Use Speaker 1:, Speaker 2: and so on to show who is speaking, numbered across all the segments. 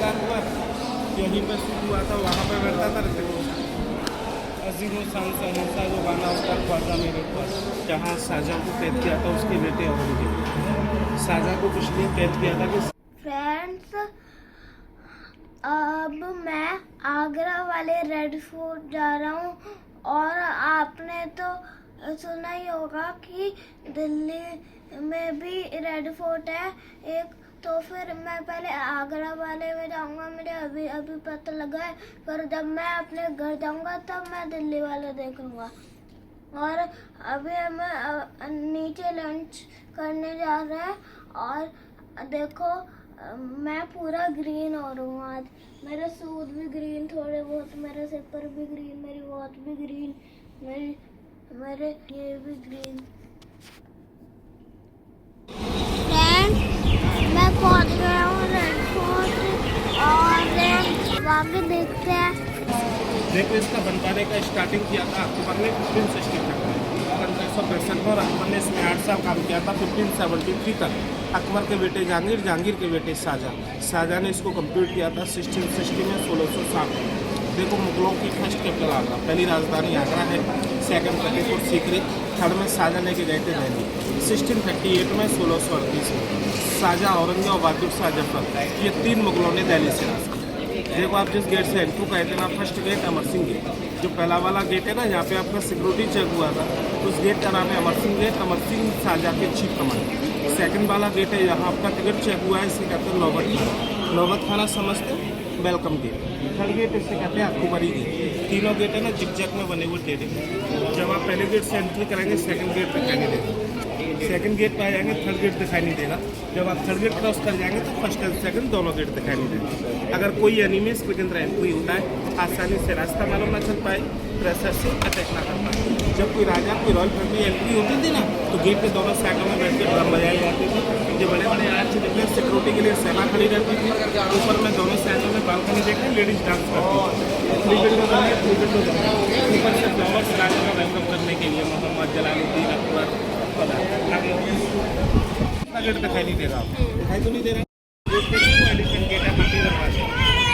Speaker 1: Star हुआ यहीं पर शूट हुआ था, वहाँ पर बैठता था अजीम सानसा जो गाना होता है ख्वाजा मेरे पास, जहाँ शाहजहाँ को कैद किया था उसके बेटे औरंगजेब। शाहजहाँ को कुछ नहीं कैद किया था कि
Speaker 2: फ्रेंड्स अब मैं आगरा वाले रेड फोर्ट जा रहा हूँ। और आपने तो सुना ही होगा कि दिल्ली में भी रेड फोर्ट है एक, तो फिर मैं पहले आगरा वाले में जाऊंगा, मुझे अभी अभी पता लगा है, पर जब मैं अपने घर जाऊंगा तब मैं दिल्ली वाले देख लूँगा। और अभी हम नीचे लंच करने जा रहे हैं और देखो मैं पूरा ग्रीन हो रहा हूँ आज। मेरे सूट भी ग्रीन, थोड़े बहुत मेरे सिर पर भी ग्रीन, मेरी वॉच भी ग्रीन, मेरे ये भी ग्रीन। मैं पहुंच गया हूँ रेड फोर्ट और आगे देखते हैं।
Speaker 1: देखो इसका बनवाने का स्टार्टिंग किया था अक्टूबर में 1560 तक, 1565 और अकबर ने इसमें 8 साल काम किया था 1573 तक। अकबर के बेटे जहांगीर, जहांगीर के बेटे शाहजहाँ, शाहजहाँ ने इसको कंप्लीट किया था 1660 में 1660 में। देखो मुगलों की फर्स्ट कैपिटल आगरा, पहली राजधानी आगरा है, सेकंड फतेहपुर सीकरी, थर्ड में शाहजहाँ लेके गए थे दिल्ली 1638 में, 1638 में शाहजहाँ, औरंगजेब और बहादुर शाह जफर, ये 3 मुगलों ने दिल्ली से राज किया। देखो आप जिस गेट से एंट्री कहते हैं ना, first gate Amar Singh gate, जो पहला वाला गेट है ना जहाँ पे आपका सिक्योरिटी चेक हुआ था, उस गेट का नाम है अमर सिंह गेट, अमर सिंह शाहजहाँ के चीफ कमांडर। सेकंड वाला गेट है यहाँ आपका टिकट चेक हुआ है, इसे कहते हैं नौबत खाना, नौबत खाना समझते वेलकम गेट। थर्ड गेट इसे कहते हैं अक्टूबरी गेट। तीनों गेट है ना जिग में बने हुए टेढ़े। जब आप पहले गेट से एंट्री करेंगे सेकंड गेट दिखाई नहीं देगा, सेकंड गेट पर आ जाएंगे थर्ड गेट दिखाई नहीं देगा, जब आप थर्ड गेट क्रॉस कर जाएंगे तो फर्स्ट एंड सेकंड दोनों गेट दिखाई नहीं देगा। अगर कोई एनिमी इसके अंदर एंट्री होता है, आसानी से रास्ता मालूम ना चल पाए, प्रेशर से अटैक ना कर पाए। जब कोई राजा, कोई रॉयल फैमिली एंट्री होती थी ना, तो गेट के दोनों साइडों में बैठ के ड्रम बजाई जाती थी। जो बड़े बड़े आर्च दिखते हैं, सिक्योरिटी के लिए सेना खड़ी रहती थी। ऊपर में दोनों साइडों में बालकनी देखते लेडीज डांस करती थी। ऊपर से फ्लावर्स राजा का वेलकम करने के लिए मोहम्मद जलालुद्दीन अकबर गेट दिखाई नहीं दे रहा, दिखाई तो नहीं दे रहा। एलिफेंट गेट है, हाथी दरवाजा,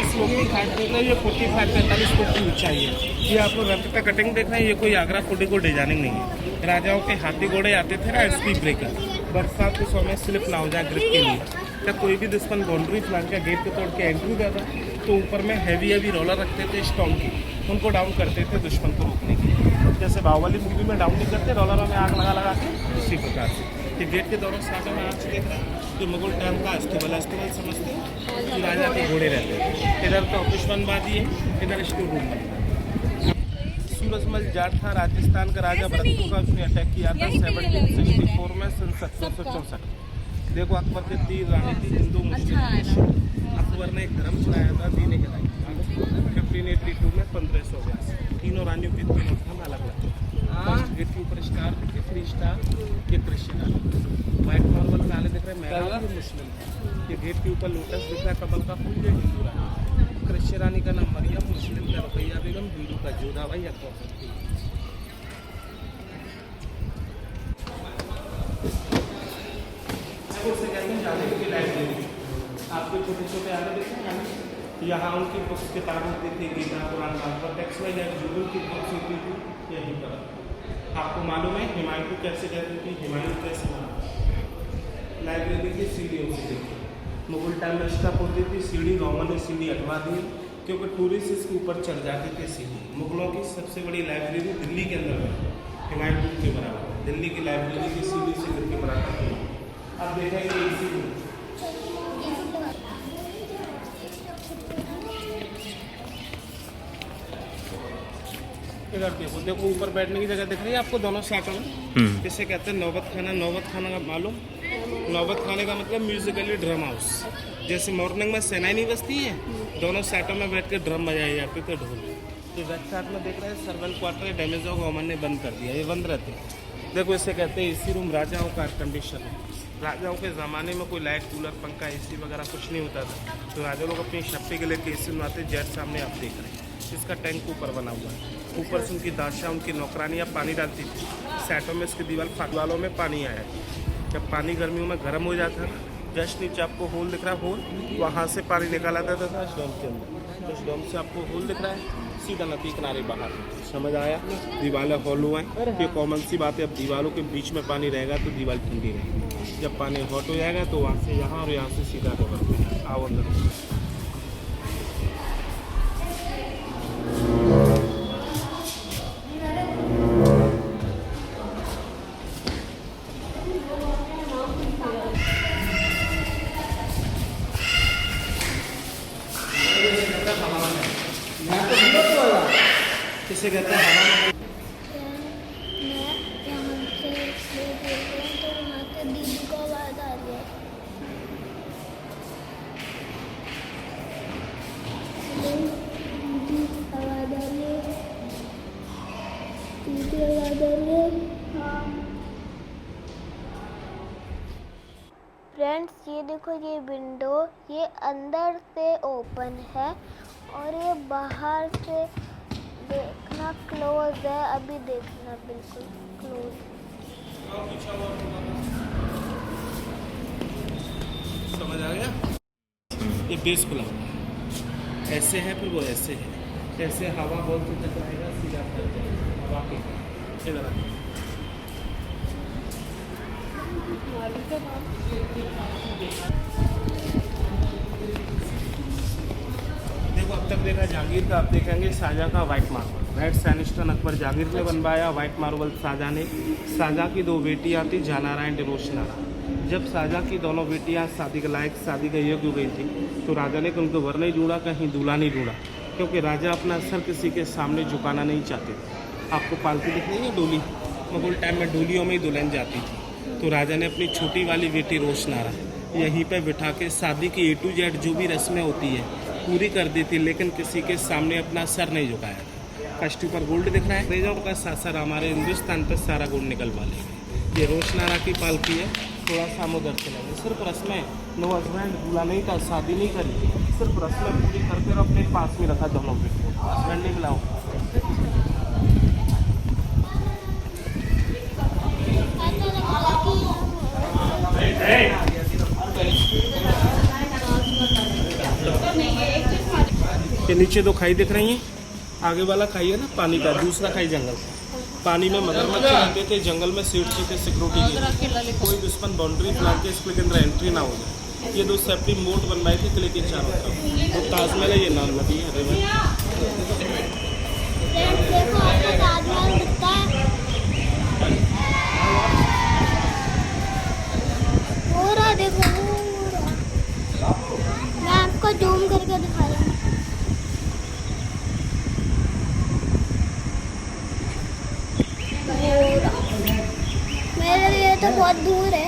Speaker 1: इस लोग की हाइट देख रहे हैं, ये 45-45 फुट की ऊंचाई है। ये आपको रफ्ता कटिंग देख रहे हैं, ये कोई आगरा फोर्ट को डिजाइनिंग नहीं है। राजाओं के हाथी घोड़े आते थे ना स्पीड ब्रेकर, बरसात के समय स्लिप ना हो जाए ग्रिप के लिए। जब कोई भी दुश्मन बाउंड्री फ्लांग का गेट को तोड़ के एंट्री करता तो ऊपर में हैवी रोलर रखते थे स्टोन की, उनको डाउन करते थे दुश्मन को रोकने के लिए। जैसे बाहुबली मूवी में डाउन नहीं करते रोलरों में आग लगा के, उसी प्रकार से ये गेट के दोनों साइडों में आज देख रहे हैं जो मुगल टाइम का अस्तबल समझते हैं, जो राजा के घोड़े रहते हैं। इधर तो ऑफिस बनवादी है, इधर स्टोर रूम बनवा। सूरजमल जाट था, राजस्थान का राजा भरतपुर का, उसने अटैक किया था 1764 में, सन 1764। देखो अकबर के 3 रानी थी, हिंदू मुस्लिम। अकबर ने एक धर्म चलाया था दीन के लायक 1582 में 1582। तीनों रानियों के 3 धर्म अलग अलग। फर्स्ट गेट के ऊपर स्टार, 3 स्टार, ये क्रिश्चियन व्हाइट मार्बल में आले दिख रहे हैं, मेहराब ये मुस्लिम। ये गेट के ऊपर लोटस दिख रहा है कमल का फूल, ये हिंदू रानी। क्रिश्चियन रानी का नाम मरियम, मुस्लिम का रुकैया बेगम, हिंदू का जोधा भाई अकबर। आपके छोटे छोटे आगे देखें, यहाँ उनकी बुक्स किताब होती थी, गीता कुरान भागवत टेक्स्ट में, या जुगल की बुक्स होती थी यहीं पर। आपको मालूम है हुमायूं कैसे कहती थी, हुमायूं कैसे लाइब्रेरी की सीढ़ी होती थी। मुगल टाइम में स्टप होती थी सीढ़ी, गवर्नमेंट ने सीढ़ी हटवा दी क्योंकि टूरिस्ट इसके ऊपर चढ़ जाते थे सीढ़ी। मुगलों की सबसे बड़ी लाइब्रेरी दिल्ली के अंदर है, हुमायूं के बराबर। दिल्ली की लाइब्रेरी की सीढ़ी से गिर के बराबर। अब देखेंगे इसी को, इधर देखो, देखो ऊपर बैठने की जगह दिख रही है आपको दोनों साइडों में, जिसे कहते हैं नौबत खाना। नौबत खाना का मालूम, नौबत खाने का मतलब म्यूजिकली ड्रम हाउस। जैसे मॉर्निंग में सेनाई नहीं बजती है, दोनों साइडों में बैठ के ड्रम बजाए जाते थे, ढोल। तो बैक साइड में देख रहे हैं सर्वेंट क्वार्टर डैमेज हो, गवर्नमेंट ने बंद कर दिया, ये बंद रहते हैं। देखो इसे कहते हैं एसी रूम। राजाओं का एयर कंडीशन है। राजाओं के ज़माने में कोई लाइट, कूलर, पंखा, एसी वगैरह कुछ नहीं होता था, तो राजा लोग अपनी शक्ति के लिए एसी बनाते। जेट सामने आप देख रहे हैं, इसका टैंक ऊपर बना हुआ है। ऊपर से उनकी दाशा, उनकी नौकरानियाँ पानी डालती थी। साइडों में इसकी दीवारों में पानी आया। जब पानी गर्मियों में गर्म हो जाता है, जस्ट नीचे आपको होल दिख रहा है, होल वहाँ से पानी निकाला जाता था इस डैम के अंदर। तो इस डैम से आपको होल दिख रहा है, सीधा नदी किनारे बाहर। समझ आया? दीवारें हॉलो हैं, ये कॉमन सी बात है। अब दीवारों के बीच में पानी रहेगा तो दीवार ठंडी रहेगी। जब पानी हॉट हो जाएगा तो वहाँ से यहाँ और यहाँ से सीधा रिवर में आओ अंदर। किसे कहते हैं हवा?
Speaker 2: मैं यहाँ से इसलिए बोल रही हूँ तो वहाँ से दीदी को आवाज़ आ रही है। दीदी आवाज़ आ रही है, दीदी आवाज़ आ रही है। हाँ फ्रेंड्स, ये देखो, ये विंडो ये अंदर से ओपन है और ये बाहर से देखना क्लोज है। अभी देखना बिल्कुल क्लोज।
Speaker 1: समझ आ गया? ये बेस खुला हुआ है, ऐसे है फिर वो ऐसे है, ऐसे हवा बहुत दूर तक आएगा, सीधा कर जाएगा हवा के इधर आ। देखो अब तक देखा जहांगीर का, अब देखेंगे शाहजहाँ का white marble. Red sandstone Akbar Jahangir ने बनवाया, वाइट मार्बल शाहजहाँ ने। शाहजहाँ की दो बेटियाँ थी, जहानारा एंड रोशनारा। जब शाहजहाँ की दोनों बेटियाँ शादी के लायक, शादी का योग्य हो गई थी, तो राजा ने उनको वर नहीं ढूंढा, कहीं दूल्हा नहीं ढूंढा, क्योंकि राजा अपना सर किसी के सामने झुकाना नहीं चाहते थे। आपको पालतू दिख रही है डोली, मुगल टाइम में डोलियों में ही दुल्हन जाती थी। तो राजा ने अपनी छोटी वाली बेटी रोशनारा यहीं पे बिठा के शादी की A to Z जो भी रस्में होती है पूरी कर दी थी, लेकिन किसी के सामने अपना सर नहीं झुकाया था। फर्स्ट ऊपर गोल्ड दिख रहा है, रेजाओं का सासर हमारे हिंदुस्तान पर सारा गोल्ड निकलवा लेंगे। ये रोशनारा की पालकी है, थोड़ा सा हम उधर चलेंगे। सिर्फ रस्में, नो हस्बैंड, दूल्हा नहीं था, शादी नहीं करी, सिर्फ रस्में पूरी करके और अपने पास में रखा दोनों बेटों को। हस्बैंड नहीं मिलाओ। ये नीचे दो खाई दिख रही हैं, आगे वाला खाई है ना पानी का, दूसरा खाई जंगल का। पानी में मगरमच्छ रहते थे, जंगल में शेर चीते सिक्योरिटी के, कोई दुश्मन बाउंड्री प्लान के इसके अंदर एंट्री ना हो जाए। ये दो सेफ्टी मोड बनवाए थे किले के चारों तरफ। तो ताजमहल है, ये नाल नदी है रिवर।
Speaker 2: देखो मैं आपको जूम करके दिखा रही हूँ। मेरे लिए तो बहुत दूर है।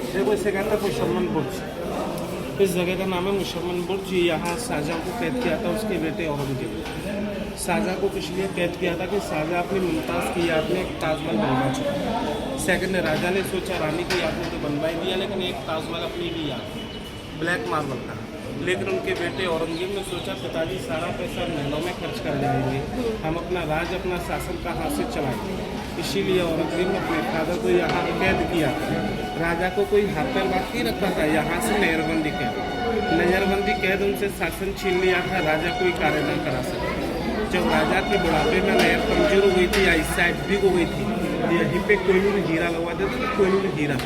Speaker 1: देखो इसे कहते हैं मुशर्रन बुर्ज। इस जगह का नाम है मुशर्रन बुर्ज। यहाँ शाहजहाँ को कैद किया था उसके बेटे औरंगजेब। शाहजहाँ को किस लिए कैद किया था कि शाहजहाँ अपनी मुमताज़ की याद में एक ताजमहल बनवा चुका। सेकंड, राजा ने सोचा रानी की याद में तो बनवा ही दिया, लेकिन एक ताजमहल अपनी भी याद, ब्लैक मार्बल का। लेकिन उनके बेटे औरंगजेब ने सोचा पिताजी सारा पैसा महलों में खर्च कर देंगे, हम अपना राज, अपना शासन कहाँ से चलाएंगे। इसीलिए औरंगजेब ने अपने फादर को यहाँ कैद किया। राजा को कोई हाथ पैर बात नहीं रखता था, यहाँ से नजरबंदी कैद, नजरबंदी कैद उनसे शासन छीन लिया था, राजा कोई कार्य न करा सके। जब राजा के बुढ़ापे में नहर कमजोर हो गई थी, आई साइड वीक हो गई थी, यहीं पे कोहिनूर हीरा लगवा देते थे। कोहिनूर हीरा,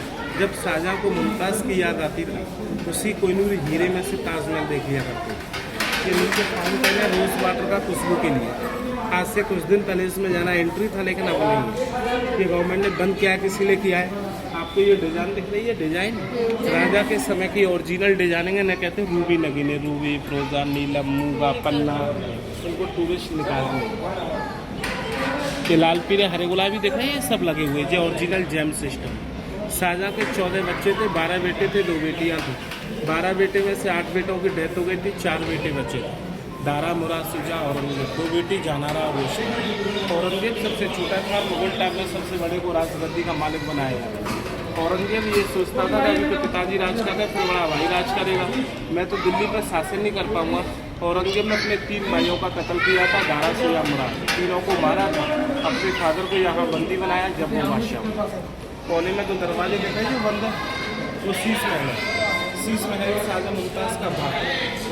Speaker 1: जब शाहजहाँ को मुमताज़ की याद आती थी, उसी कोहिनूर हीरे में से ताजमहल देख लिया करते थे। ये नीचे फाउंटेन है रोज़ वाटर का खुशबू के लिए। आज से कुछ दिन पहले इसमें जाना एंट्री था, लेकिन अब नहीं है। ये गवर्नमेंट ने बंद किया है। किसी लिए किया है? आपको ये डिज़ाइन दिख रही है, डिज़ाइन राजा के समय की ओरिजिनल डिजाइनिंग है। न कहते हैं रूबी नगीने, रूबी, फिरोजा, नीलम, मूंगा, पन्ना, इनको टूरिस्ट निकाल रहे। ये लाल पीले हरे गुलाबी दिख रहे हैं, ये सब लगे हुए, जो ओरिजिनल जेम सिस्टम। शाहजहाँ के 14 बच्चे थे, 12 बेटे थे, 2 बेटियाँ थी। 12 बेटे में से 8 बेटों की डेथ हो गई थी, 4 बेटे बचे थे। दारा, मुराद, शुजा, औरंगजेब, 2 बेटी जहानारा और रोशनी। औरंगजेब सबसे छोटा था, मुगल टाइम में सबसे बड़े को राजगद्दी का मालिक बनाया गया। औरंगजेब ये सोचता था कि अभी तो पिताजी राज कर रहे, फिर बड़ा भाई राज करेगा, मैं तो दिल्ली पर शासन नहीं कर पाऊंगा। औरंगजेब ने अपने 3 भाइयों का कत्ल किया था, दारा, शुजा, मुराद, तीनों को मारा था। अपने फादर को यहाँ बंदी बनाया जब वो बादशाह। कोने में 2 दरवाजे देखे जो बंद है, वो शीश महल है। शीश महल शाहजहाँ मुमताज़ का भाग है।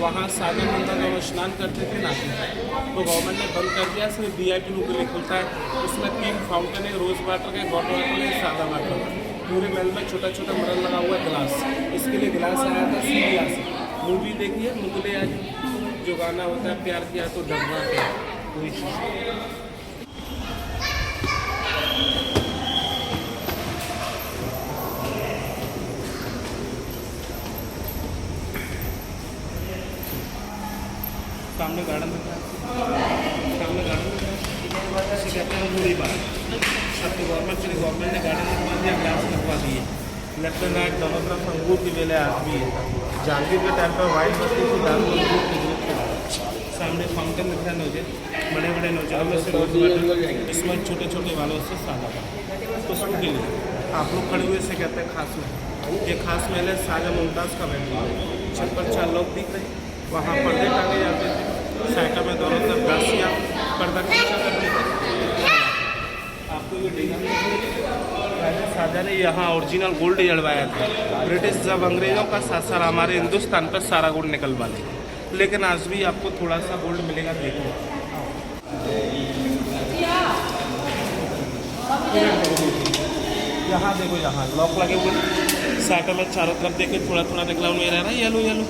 Speaker 1: वहाँ शाहजहाँ मुमताज़ जब स्नान करते थे नाते थे, तो गवर्नमेंट ने बंद कर दिया, सिर्फ VIP लोग के लिए खुलता है। उसमें 3 फाउंटेन है, रोज़ वाटर के, हॉट वाटर है, सादा वाटर है। पूरे महल में छोटा छोटा मिरर लगा हुआ है, गिलास, इसके लिए गिलास आया था सीरिया से। मूवी देखिए मुगले आज, जो गाना होता है प्यार किया तो डरना क्या, वही चीज़। सामने गार्डन दिख रहा है, सामने गार्डन दिख रहा है, इसे कहते हैं बूढ़ी बात। अब तो गवर्नमेंट ने गार्डन लगवा दिया, ग्लास लगवा दिए, लेफ्ट एंड राइट दोनों तरफ अंगूर की बेलें आज भी है। जहांगीर के टाइम पर वाइट बत्ती थी, दारू अंगूर की ग्रुप के। सामने फाउंटेन दिख रहा है, नोजे, बड़े बड़े नोजलों में से रोज वाटर, इसमें छोटे छोटे वालों से सादा वाटर। खुशबू के लिए आप लोग खड़े हुए से कहते हैं खास महल। ये खास महल है शाहजहाँ मुमताज़ का महल। छत पर 4 लोग दिख रहे, वहाँ पर्दे टांगे जाते थे, साइकिल में दोनों तरफ गासियाँ, पर्दा खींचा करते थे। आपको ये डिजाइन राजा शाहजहाँ ने यहाँ ओरिजिनल गोल्ड जड़वाया था। ब्रिटिश जब अंग्रेज़ों का शासन हमारे हिंदुस्तान पर सारा गोल्ड निकलवा ले, लेकिन आज भी आपको थोड़ा सा गोल्ड मिलेगा। देखो यहाँ देखो, यहाँ लॉक लगे हुए, साइकिल में चारों तरफ देखे, थोड़ा थोड़ा निकला उनमें रह रहा है येलो येलो।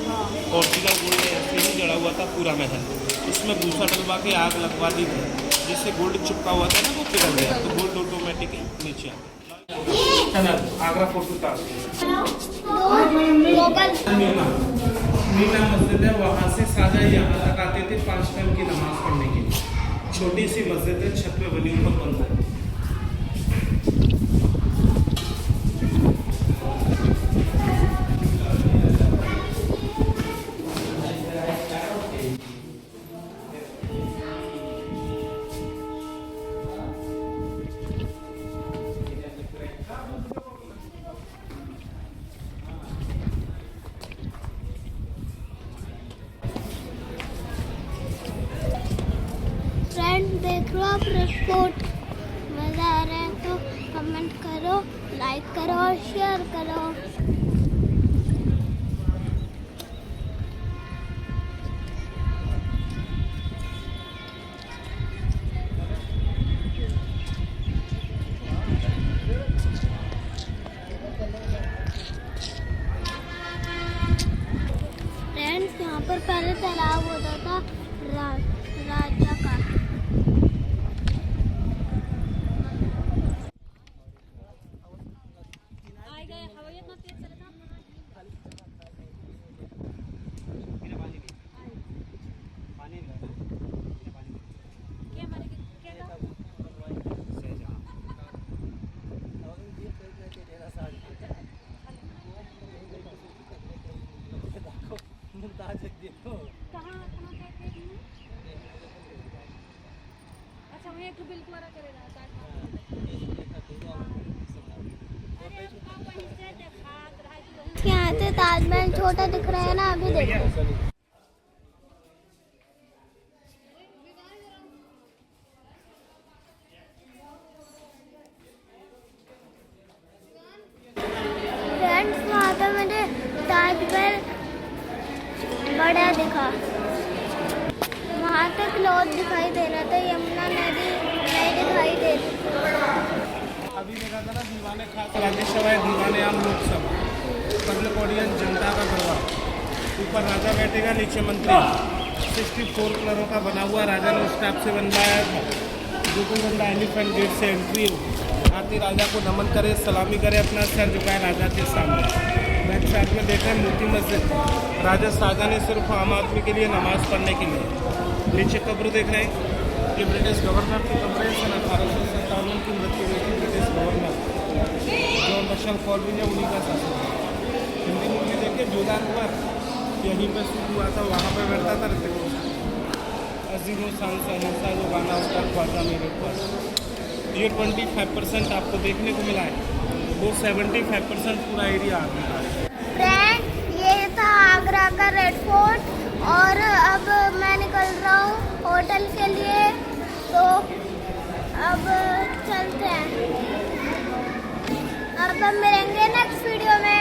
Speaker 1: ओरिजिनल गोल्ड ऐसे ही जड़ा हुआ था पूरा महल। उसमें भूसा डलवा के आग लगवा दी थी, जिससे गोल्ड चिपका हुआ था ना वो पिघल गया, तो गोल्ड ऑटोमेटिकली नीचे आ गया। आगरा फोर्ट का मीना मस्जिद है, वहाँ से शाहजहाँ यहाँ तक आते थे 5 टाइम की नमाज पढ़ने के लिए। छोटी सी मस्जिद है, छत पे बनी हुई बंद है।
Speaker 2: देख लो आप रेड फोर्ट, मज़ा आ रहा है तो कमेंट करो, लाइक करो और शेयर करो। फ्रेंड्स, यहाँ पर पहले तालाब होता था राजा का। यहाँ से ताजमहल छोटा दिख रहा है ना, अभी देखो। फ्रेंड्स, वहाँ पे मुझे ताजमहल बड़ा दिखा, वहाँ तक क्लॉथ दिखाई दे रहा था, यमुना नदी नहीं दिखाई दे रही।
Speaker 1: अभी देखा था ना दीवाने खास राज्यसभा है, दीवाने आम लोकसभा, पब्लिक ऑडियंस जनता का दरबार। ऊपर राजा बैठेगा, नीचे मंत्री। 64 कलरों का बना हुआ, राजा ने उस टाइप से बनवाया था। जो कोई बंदा एलिफेंट गेट से एंट्री हो, आते राजा को नमन करे, सलामी करे, अपना सर झुकाए राजा के सामने। बैक साइड में देख रहे हैं मोती मस्जिद, राजा शाहजहाँ ने सिर्फ आम आदमी के लिए नमाज पढ़ने के लिए। नीचे कब्र देख रहे हैं, ये ब्रिटिश गवर्नर की कब्र है। सन 1857 की मृत्यु हुई थी ब्रिटिश गवर्नर जॉन मर्शल कॉलविन ने, उन्हीं का शासन। हिंदी मूवी देखिए जोधान पर, यहीं पर शुरू हुआ था, वहाँ पर बैठता था ऋतिक रोशन। अजीम शान समोसा जो गाना होता है ख्वाजा मेरे पास, ये 25% आपको देखने को मिला है, वो 75% पूरा एरिया आता है।
Speaker 2: फ्रेंड, ये था आगरा का रेड फोर्ट और अब मैं निकल रहा हूँ होटल के लिए, तो अब चलते हैं। अब हम मिलेंगे नेक्स्ट वीडियो में।